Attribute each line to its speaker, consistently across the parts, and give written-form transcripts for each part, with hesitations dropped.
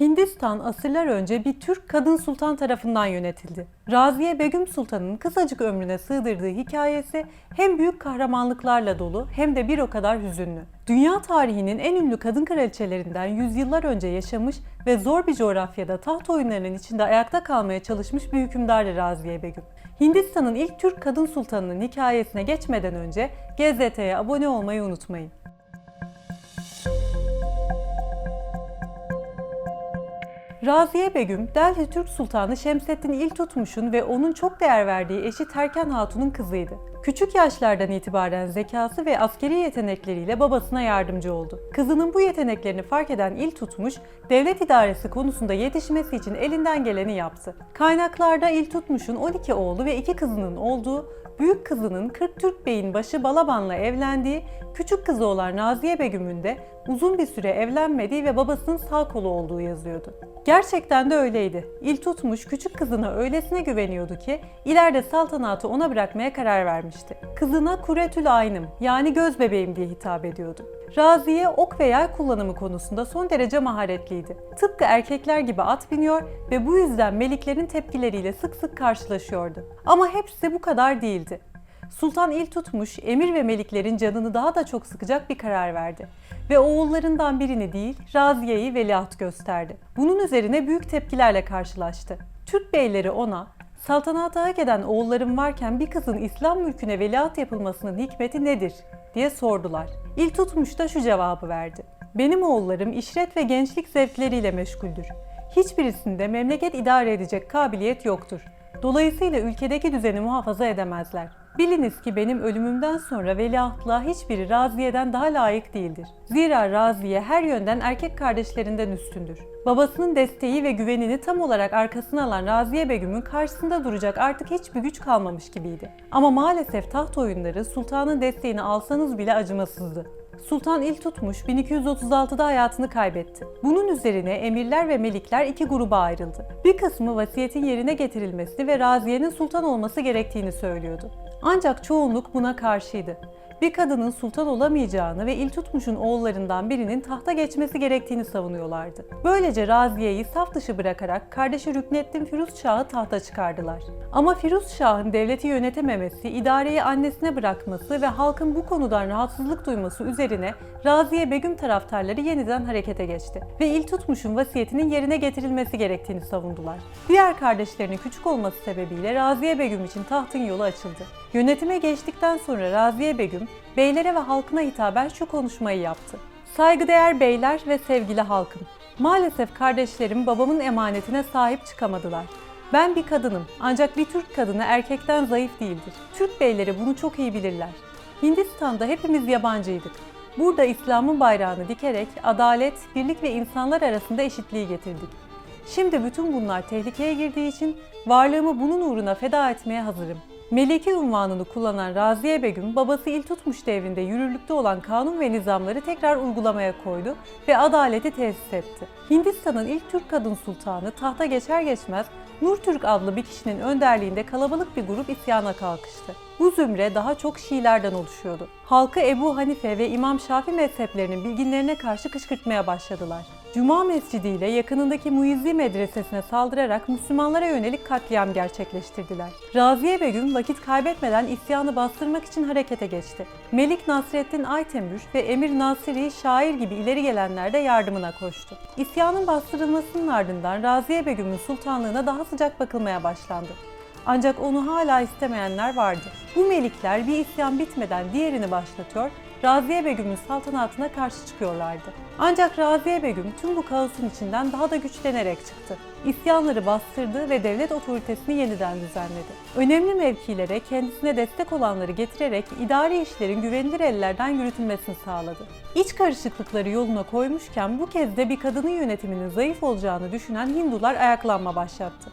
Speaker 1: Hindistan asırlar önce bir Türk kadın sultan tarafından yönetildi. Raziye Begüm Sultan'ın kısacık ömrüne sığdırdığı hikayesi hem büyük kahramanlıklarla dolu hem de bir o kadar hüzünlü. Dünya tarihinin en ünlü kadın kraliçelerinden yüzyıllar önce yaşamış ve zor bir coğrafyada taht oyunlarının içinde ayakta kalmaya çalışmış bir hükümdardı Raziye Begüm. Hindistan'ın ilk Türk kadın sultanının hikayesine geçmeden önce GZT'ye abone olmayı unutmayın. Raziye Begüm, Delhi Türk Sultanı Şemseddin İltutmuş'un ve onun çok değer verdiği eşi Terken Hatun'un kızıydı. Küçük yaşlardan itibaren zekası ve askeri yetenekleriyle babasına yardımcı oldu. Kızının bu yeteneklerini fark eden İltutmuş, devlet idaresi konusunda yetişmesi için elinden geleni yaptı. Kaynaklarda İltutmuş'un 12 oğlu ve 2 kızının olduğu, büyük kızının 40 Türk beyin başı Balaban'la evlendiği, küçük kızı olan Raziye Begüm'ün de uzun bir süre evlenmediği ve babasının sağ kolu olduğu yazıyordu. Gerçekten de öyleydi. İltutmuş küçük kızına öylesine güveniyordu ki ileride saltanatı ona bırakmaya karar vermişti. Kızına Kuretül Aynım yani göz bebeğim diye hitap ediyordu. Raziye ok ve yay kullanımı konusunda son derece maharetliydi. Tıpkı erkekler gibi at biniyor ve bu yüzden meliklerin tepkileriyle sık sık karşılaşıyordu. Ama hepsi bu kadar değildi. Sultan İltutmuş, emir ve meliklerin canını daha da çok sıkacak bir karar verdi ve oğullarından birini değil, Raziye'yi veliaht gösterdi. Bunun üzerine büyük tepkilerle karşılaştı. Türk beyleri ona, saltanatı hak eden oğullarım varken bir kızın İslam mülküne veliaht yapılmasının hikmeti nedir diye sordular. İltutmuş da şu cevabı verdi. Benim oğullarım işret ve gençlik zevkleriyle meşguldür. Hiçbirisinde memleket idare edecek kabiliyet yoktur. Dolayısıyla ülkedeki düzeni muhafaza edemezler. Biliniz ki benim ölümümden sonra veliahtlığa hiçbiri Raziye'den daha layık değildir. Zira Raziye her yönden erkek kardeşlerinden üstündür. Babasının desteği ve güvenini tam olarak arkasına alan Raziye Begüm'ün karşısında duracak artık hiçbir güç kalmamış gibiydi. Ama maalesef taht oyunları sultanın desteğini alsanız bile acımasızdı. Sultan İltutmuş 1236'da hayatını kaybetti. Bunun üzerine emirler ve melikler iki gruba ayrıldı. Bir kısmı vasiyetin yerine getirilmesi ve Raziye'nin sultan olması gerektiğini söylüyordu. Ancak çoğunluk buna karşıydı. Bir kadının sultan olamayacağını ve İltutmuş'un oğullarından birinin tahta geçmesi gerektiğini savunuyorlardı. Böylece Raziye'yi saf dışı bırakarak kardeşi Rükneddin Firuz Şah'ı tahta çıkardılar. Ama Firuz Şah'ın devleti yönetememesi, idareyi annesine bırakması ve halkın bu konudan rahatsızlık duyması üzerine Raziye Begüm taraftarları yeniden harekete geçti ve İltutmuş'un vasiyetinin yerine getirilmesi gerektiğini savundular. Diğer kardeşlerinin küçük olması sebebiyle Raziye Begüm için tahtın yolu açıldı. Yönetime geçtikten sonra Raziye Begüm, beylere ve halkına hitaben şu konuşmayı yaptı. Saygıdeğer beyler ve sevgili halkım, maalesef kardeşlerim babamın emanetine sahip çıkamadılar. Ben bir kadınım ancak bir Türk kadını erkekten zayıf değildir. Türk beyleri bunu çok iyi bilirler. Hindistan'da hepimiz yabancıydık. Burada İslam'ın bayrağını dikerek adalet, birlik ve insanlar arasında eşitliği getirdik. Şimdi bütün bunlar tehlikeye girdiği için varlığımı bunun uğruna feda etmeye hazırım. Melike unvanını kullanan Raziye Begüm, babası İltutmuş devrinde yürürlükte olan kanun ve nizamları tekrar uygulamaya koydu ve adaleti tesis etti. Hindistan'ın ilk Türk kadın sultanı tahta geçer geçmez Nurtürk adlı bir kişinin önderliğinde kalabalık bir grup isyana kalkıştı. Bu zümre daha çok Şiilerden oluşuyordu. Halkı Ebu Hanife ve İmam Şafii mezheplerinin bilginlerine karşı kışkırtmaya başladılar. Cuma Mescidi ile yakınındaki Muizzi Medresesi'ne saldırarak Müslümanlara yönelik katliam gerçekleştirdiler. Raziye Begüm vakit kaybetmeden isyanı bastırmak için harekete geçti. Melik Nasreddin Aytembür ve Emir Nasiri Şair gibi ileri gelenler de yardımına koştu. İsyanın bastırılmasının ardından Raziye Begüm'ün sultanlığına daha sıcak bakılmaya başlandı. Ancak onu hala istemeyenler vardı. Bu melikler bir isyan bitmeden diğerini başlatıyor, Raziye Begüm'ün saltanatına karşı çıkıyorlardı. Ancak Raziye Begüm tüm bu kaosun içinden daha da güçlenerek çıktı. İsyanları bastırdı ve devlet otoritesini yeniden düzenledi. Önemli mevkilere kendisine destek olanları getirerek idari işlerin güvenilir ellerden yürütülmesini sağladı. İç karışıklıkları yoluna koymuşken bu kez de bir kadının yönetiminin zayıf olacağını düşünen Hindular ayaklanma başlattı.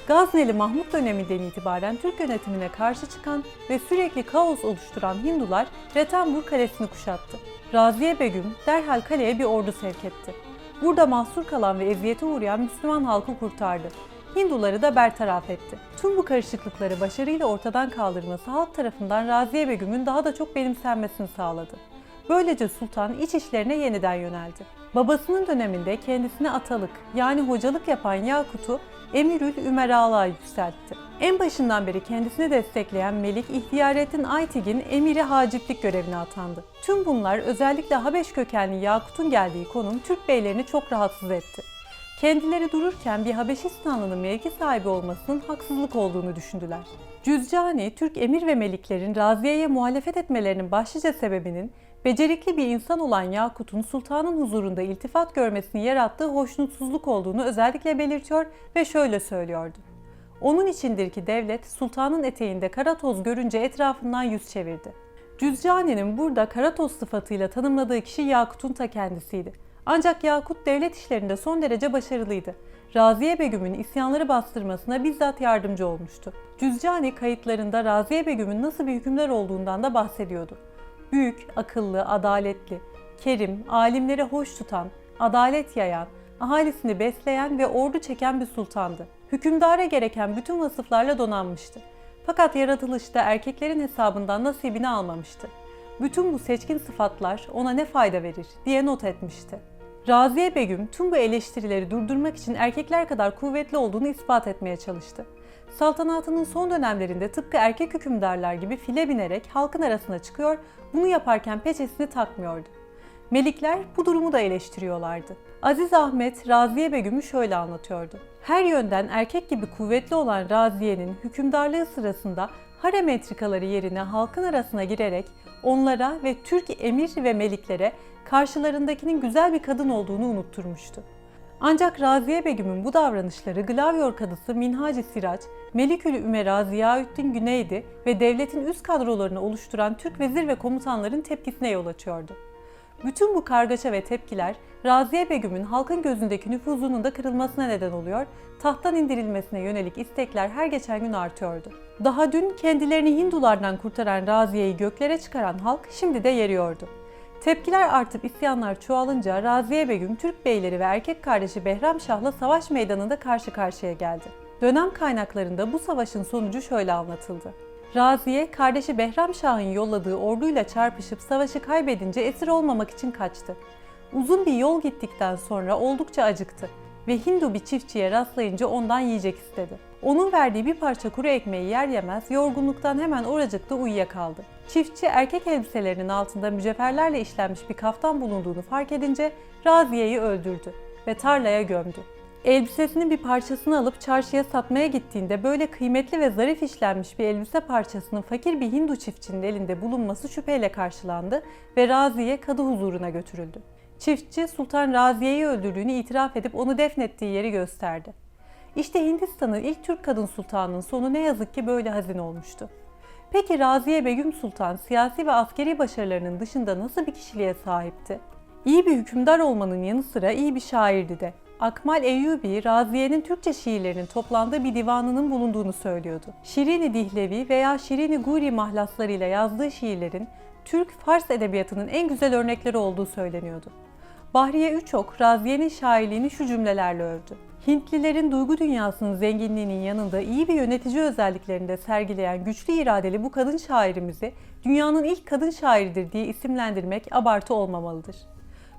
Speaker 1: Gazneli Mahmut döneminden itibaren Türk yönetimine karşı çıkan ve sürekli kaos oluşturan Hindular Ranthambore Kalesi'ni kuşattı. Raziye Begüm derhal kaleye bir ordu sevk etti. Burada mahsur kalan ve eziyete uğrayan Müslüman halkı kurtardı. Hinduları da bertaraf etti. Tüm bu karışıklıkları başarıyla ortadan kaldırması halk tarafından Raziye Begüm'ün daha da çok benimsenmesini sağladı. Böylece sultan iç işlerine yeniden yöneldi. Babasının döneminde kendisine atalık yani hocalık yapan Yakut'u Emirül Ümeralığa yükseltti. En başından beri kendisini destekleyen Melik İhtiyarettin Aytigin Emiri Haciplik görevine atandı. Tüm bunlar özellikle Habeş kökenli Yakut'un geldiği konum Türk beylerini çok rahatsız etti. Kendileri dururken bir Habeşistanlının mevki sahibi olmasının haksızlık olduğunu düşündüler. Cüzcani, Türk emir ve meliklerin Raziye'ye muhalefet etmelerinin başlıca sebebinin becerikli bir insan olan Yakut'un sultanın huzurunda iltifat görmesini yarattığı hoşnutsuzluk olduğunu özellikle belirtiyor ve şöyle söylüyordu. Onun içindir ki devlet sultanın eteğinde kara toz görünce etrafından yüz çevirdi. Cüzcani'nin burada kara toz sıfatıyla tanımladığı kişi Yakut'un ta kendisiydi. Ancak Yakut devlet işlerinde son derece başarılıydı. Raziye Begüm'ün isyanları bastırmasına bizzat yardımcı olmuştu. Cüzcani kayıtlarında Raziye Begüm'ün nasıl bir hükümdar olduğundan da bahsediyordu. Büyük, akıllı, adaletli, kerim, alimleri hoş tutan, adalet yayan, ahalisini besleyen ve ordu çeken bir sultandı. Hükümdara gereken bütün vasıflarla donanmıştı. Fakat yaratılışta erkeklerin hesabından nasibini almamıştı. Bütün bu seçkin sıfatlar ona ne fayda verir diye not etmişti. Raziye Begüm tüm bu eleştirileri durdurmak için erkekler kadar kuvvetli olduğunu ispat etmeye çalıştı. Saltanatının son dönemlerinde tıpkı erkek hükümdarlar gibi file binerek halkın arasına çıkıyor, bunu yaparken peçesini takmıyordu. Melikler bu durumu da eleştiriyorlardı. Aziz Ahmet, Raziye Begüm'ü şöyle anlatıyordu. Her yönden erkek gibi kuvvetli olan Raziye'nin hükümdarlığı sırasında harem entrikaları yerine halkın arasına girerek onlara ve Türk emir ve meliklere karşılarındakinin güzel bir kadın olduğunu unutturmuştu. Ancak Raziye Begüm'ün bu davranışları Glavyor Kadısı Minhac-ı Sirac, Melikül Ümera Ziyaüddin Güneydi ve devletin üst kadrolarını oluşturan Türk vezir ve komutanların tepkisine yol açıyordu. Bütün bu kargaşa ve tepkiler Raziye Begüm'ün halkın gözündeki nüfuzunun da kırılmasına neden oluyor, tahttan indirilmesine yönelik istekler her geçen gün artıyordu. Daha dün kendilerini Hindulardan kurtaran Raziye'yi göklere çıkaran halk şimdi de yeriyordu. Tepkiler artıp isyanlar çoğalınca Raziye Begüm Türk beyleri ve erkek kardeşi Behram Şah'la savaş meydanında karşı karşıya geldi. Dönem kaynaklarında bu savaşın sonucu şöyle anlatıldı. Raziye, kardeşi Behram Şah'ın yolladığı orduyla çarpışıp savaşı kaybedince esir olmamak için kaçtı. Uzun bir yol gittikten sonra oldukça acıktı ve Hindu bir çiftçiye rastlayınca ondan yiyecek istedi. Onun verdiği bir parça kuru ekmeği yer yemez yorgunluktan hemen oracıkta uyuyakaldı. Çiftçi erkek elbiselerinin altında mücevherlerle işlenmiş bir kaftan bulunduğunu fark edince Raziye'yi öldürdü ve tarlaya gömdü. Elbisesinin bir parçasını alıp çarşıya satmaya gittiğinde böyle kıymetli ve zarif işlenmiş bir elbise parçasının fakir bir Hindu çiftçinin elinde bulunması şüpheyle karşılandı ve Raziye kadı huzuruna götürüldü. Çiftçi Sultan Raziye'yi öldürdüğünü itiraf edip onu defnettiği yeri gösterdi. İşte Hindistan'ın ilk Türk kadın sultanının sonu ne yazık ki böyle hazin olmuştu. Peki Raziye Begüm Sultan siyasi ve askeri başarılarının dışında nasıl bir kişiliğe sahipti? İyi bir hükümdar olmanın yanı sıra iyi bir şairdi de. Akmal Eyyubi, Raziye'nin Türkçe şiirlerinin toplandığı bir divanının bulunduğunu söylüyordu. Şirin-i Dihlevi veya Şirin-i Guri mahlaslarıyla yazdığı şiirlerin Türk-Fars edebiyatının en güzel örnekleri olduğu söyleniyordu. Bahriye Üçok, Raziye'nin şairliğini şu cümlelerle övdü. Hintlilerin duygu dünyasının zenginliğinin yanında iyi bir yönetici özelliklerini de sergileyen güçlü iradeli bu kadın şairimizi dünyanın ilk kadın şairidir diye isimlendirmek abartı olmamalıdır.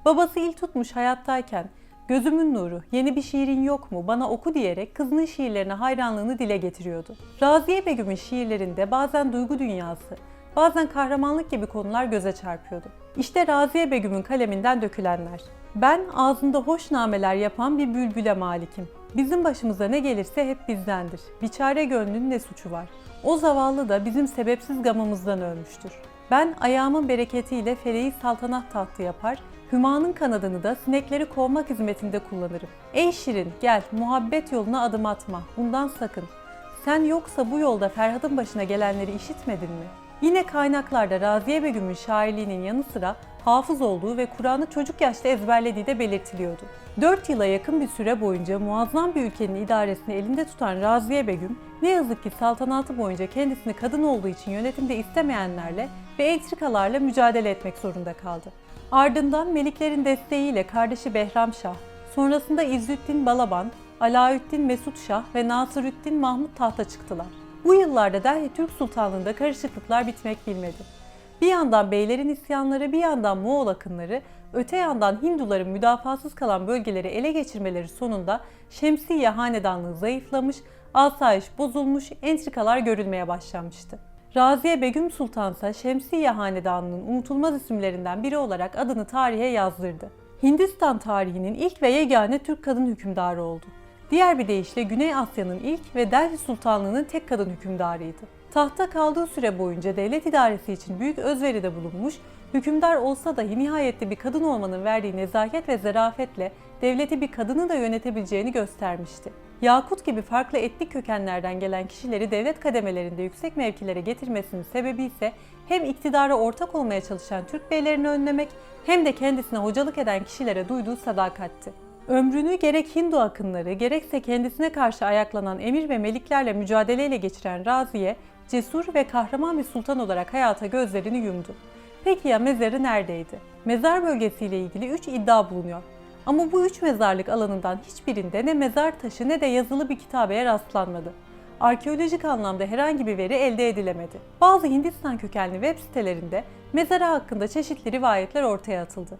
Speaker 1: Babası il tutmuş hayattayken "Gözümün nuru, yeni bir şiirin yok mu? Bana oku" diyerek kızının şiirlerine hayranlığını dile getiriyordu. Raziye Begüm'ün şiirlerinde bazen duygu dünyası, bazen kahramanlık gibi konular göze çarpıyordu. İşte Raziye Begüm'ün kaleminden dökülenler. Ben ağzında hoş nameler yapan bir bülbüle malikim. Bizim başımıza ne gelirse hep bizdendir. Biçare gönlün ne suçu var? O zavallı da bizim sebepsiz gamımızdan ölmüştür. Ben ayağımın bereketiyle feleği saltanat tahtı yapar, hümanın kanadını da sinekleri kovmak hizmetinde kullanırım. Ey Şirin gel, muhabbet yoluna adım atma, bundan sakın. Sen yoksa bu yolda Ferhat'ın başına gelenleri işitmedin mi? Yine kaynaklarda Raziye Begüm'ün şairliğinin yanı sıra hafız olduğu ve Kur'an'ı çocuk yaşta ezberlediği de belirtiliyordu. 4 yıla yakın bir süre boyunca muazzam bir ülkenin idaresini elinde tutan Raziye Begüm, ne yazık ki saltanatı boyunca kendisini kadın olduğu için yönetimde istemeyenlerle ve entrikalarla mücadele etmek zorunda kaldı. Ardından Meliklerin desteğiyle kardeşi Behram Şah, sonrasında İzzüddin Balaban, Alaüddin Mesud Şah ve Nasırüddin Mahmud tahta çıktılar. Bu yıllarda Delhi Türk Sultanlığı'nda karışıklıklar bitmek bilmedi. Bir yandan beylerin isyanları, bir yandan Moğol akınları, öte yandan Hinduların müdafasız kalan bölgeleri ele geçirmeleri sonunda Şemsiye hanedanlığı zayıflamış, asayiş bozulmuş, entrikalar görülmeye başlanmıştı. Raziye Begüm Sultan ise Şemsiye hanedanlığının unutulmaz isimlerinden biri olarak adını tarihe yazdırdı. Hindistan tarihinin ilk ve yegane Türk kadın hükümdarı oldu. Diğer bir deyişle Güney Asya'nın ilk ve Delhi Sultanlığı'nın tek kadın hükümdarıydı. Tahta kaldığı süre boyunca devlet idaresi için büyük özveride bulunmuş, hükümdar olsa dahi nihayetli bir kadın olmanın verdiği nezaket ve zarafetle devleti bir kadının da yönetebileceğini göstermişti. Yakut gibi farklı etnik kökenlerden gelen kişileri devlet kademelerinde yüksek mevkilere getirmesinin sebebi ise hem iktidara ortak olmaya çalışan Türk beylerini önlemek hem de kendisine hocalık eden kişilere duyduğu sadakatti. Ömrünü gerek Hindu akınları gerekse kendisine karşı ayaklanan emir ve meliklerle mücadeleyle geçiren Raziye, cesur ve kahraman bir sultan olarak hayata gözlerini yumdu. Peki ya mezarı neredeydi? Mezar bölgesiyle ilgili 3 iddia bulunuyor. Ama bu 3 mezarlık alanından hiçbirinde ne mezar taşı ne de yazılı bir kitabeye rastlanmadı. Arkeolojik anlamda herhangi bir veri elde edilemedi. Bazı Hindistan kökenli web sitelerinde mezarı hakkında çeşitli rivayetler ortaya atıldı.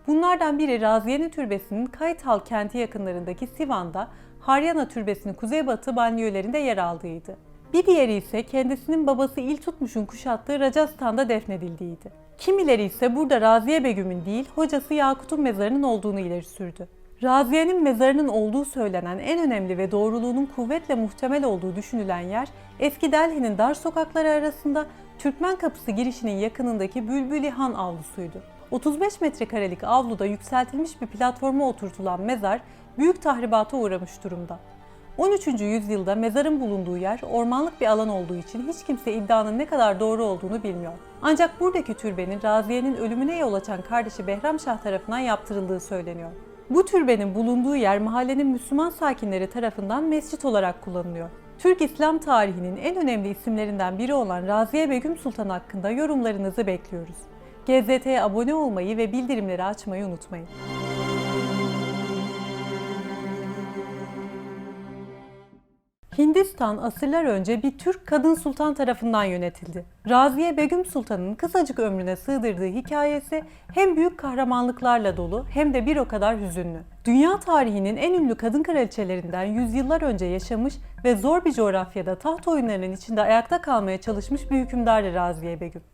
Speaker 1: Bunlardan biri Raziye'nin türbesinin Kaital kenti yakınlarındaki Sivan'da, Haryana türbesinin kuzeybatı banliyölerinde yer aldığıydı. Bir diğeri ise kendisinin babası İltutmuş'un kuşattığı Rajasthan'da defnedildiğiydi. Kimileri ise burada Raziye Begüm'ün değil, hocası Yakut'un mezarının olduğunu ileri sürdü. Raziye'nin mezarının olduğu söylenen en önemli ve doğruluğunun kuvvetle muhtemel olduğu düşünülen yer, eski Delhi'nin dar sokakları arasında Türkmen Kapısı girişinin yakınındaki Bülbül-i Han avlusuydu. 35 metrekarelik avluda yükseltilmiş bir platforma oturtulan mezar büyük tahribata uğramış durumda. 13. yüzyılda mezarın bulunduğu yer ormanlık bir alan olduğu için hiç kimse iddianın ne kadar doğru olduğunu bilmiyor. Ancak buradaki türbenin Raziye'nin ölümüne yol açan kardeşi Behramşah tarafından yaptırıldığı söyleniyor. Bu türbenin bulunduğu yer mahallenin Müslüman sakinleri tarafından mescit olarak kullanılıyor. Türk İslam tarihinin en önemli isimlerinden biri olan Raziye Begüm Sultan hakkında yorumlarınızı bekliyoruz. GZT'ye abone olmayı ve bildirimleri açmayı unutmayın. Hindistan asırlar önce bir Türk kadın sultan tarafından yönetildi. Raziye Begüm Sultan'ın kısacık ömrüne sığdırdığı hikayesi hem büyük kahramanlıklarla dolu hem de bir o kadar hüzünlü. Dünya tarihinin en ünlü kadın kraliçelerinden yüzyıllar önce yaşamış ve zor bir coğrafyada taht oyunlarının içinde ayakta kalmaya çalışmış bir hükümdardı Raziye Begüm.